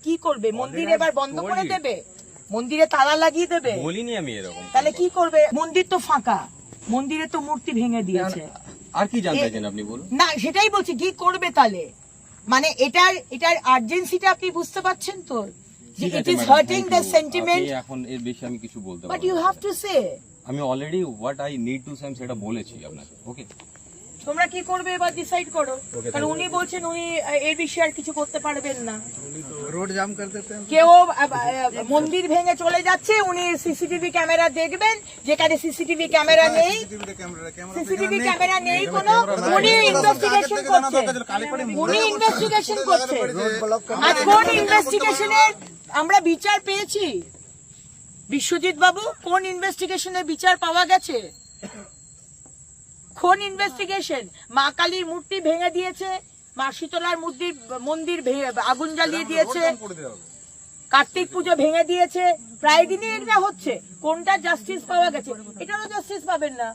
কি করবে? মন্দির এবার বন্ধ করে দেবে, মন্দিরে তালা লাগিয়ে দেবে? বলিনি আমি এরকম। তাহলে কি করবে? মন্দির তো ফাঁকা, মন্দিরে তো মূর্তি ভেঙে দিয়েছে। আর কি জানতে চান আপনি বলুন? না সেটাই বলছি, কি করবে তাহলে? মানে এটার আর্জেন্সিটা আপনি বুঝতে পারছেন তো, যে it is hurting the sentiment. এখন এর বেশি আমি কিছু বলতে বাট পারবো ইউ না। Have to say. আমি already what I need to say সেটা বলেছি আপনাকে। ওকে, তোমরা কি করবে এবার ডিসাইড করো, কারণ উনি বলছেন উনি এর বিষয়ে আর কিছু করতে পারবেন না। रोड जाम कर देते हैं। কেউ মন্দির ভেঙে চলে যাচ্ছে, উনি সিসিটিভি ক্যামেরা দেখবেন, যেখানে সিসিটিভি ক্যামেরা নেই, সিসিটিভি ক্যামেরা নেই কোনো, উনি ইনভেস্টিগেশন করছেন, উনি ইনভেস্টিগেশন করছেন। আর কোন ইনভেস্টিগেশনের আমরা বিচার পেয়েছি? বিশ্বজিৎ বাবু, কোন ইনভেস্টিগেশনের বিচার পাওয়া গেছে? কোন ইনভেস্টিগেশন? মা কালীর মূর্তি ভেঙে দিয়েছে, মা শীতলার মন্দির আগুন জ্বালিয়ে দিয়েছে, কার্তিক পুজো ভেঙে দিয়েছে, প্রায় দিনই এটা হচ্ছে। কোনটা জাস্টিস পাওয়া গেছে? এটারও জাস্টিস পাবেন না।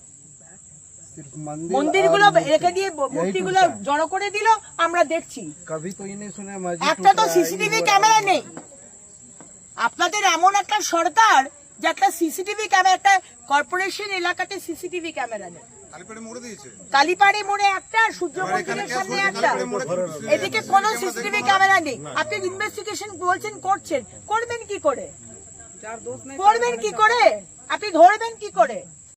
মন্দিরগুলো রেখে দিয়ে মূর্তিগুলো জড়ো করে দিল, আমরা দেখছি। कभी तो ये नहीं सुना একটা তো সিসিটিভি ক্যামেরা নেই। আপনাদের এমন একটা সরকার যে একটা সিসিটিভি ক্যামেরা, একটা কর্পোরেশন এলাকাতে সিসিটিভি ক্যামেরা নেই। কালীপাড়ে মোড়ে একটা, সূর্য মন্দিরের সামনে একটা, এদিকে কোনো সিসিটিভি ক্যামেরা নেই। আপনি ইনভেস্টিগেশন বলছেন করছেন, করবেন কি করে? করবেন কি করে? আপনি ধরবেন কি করে?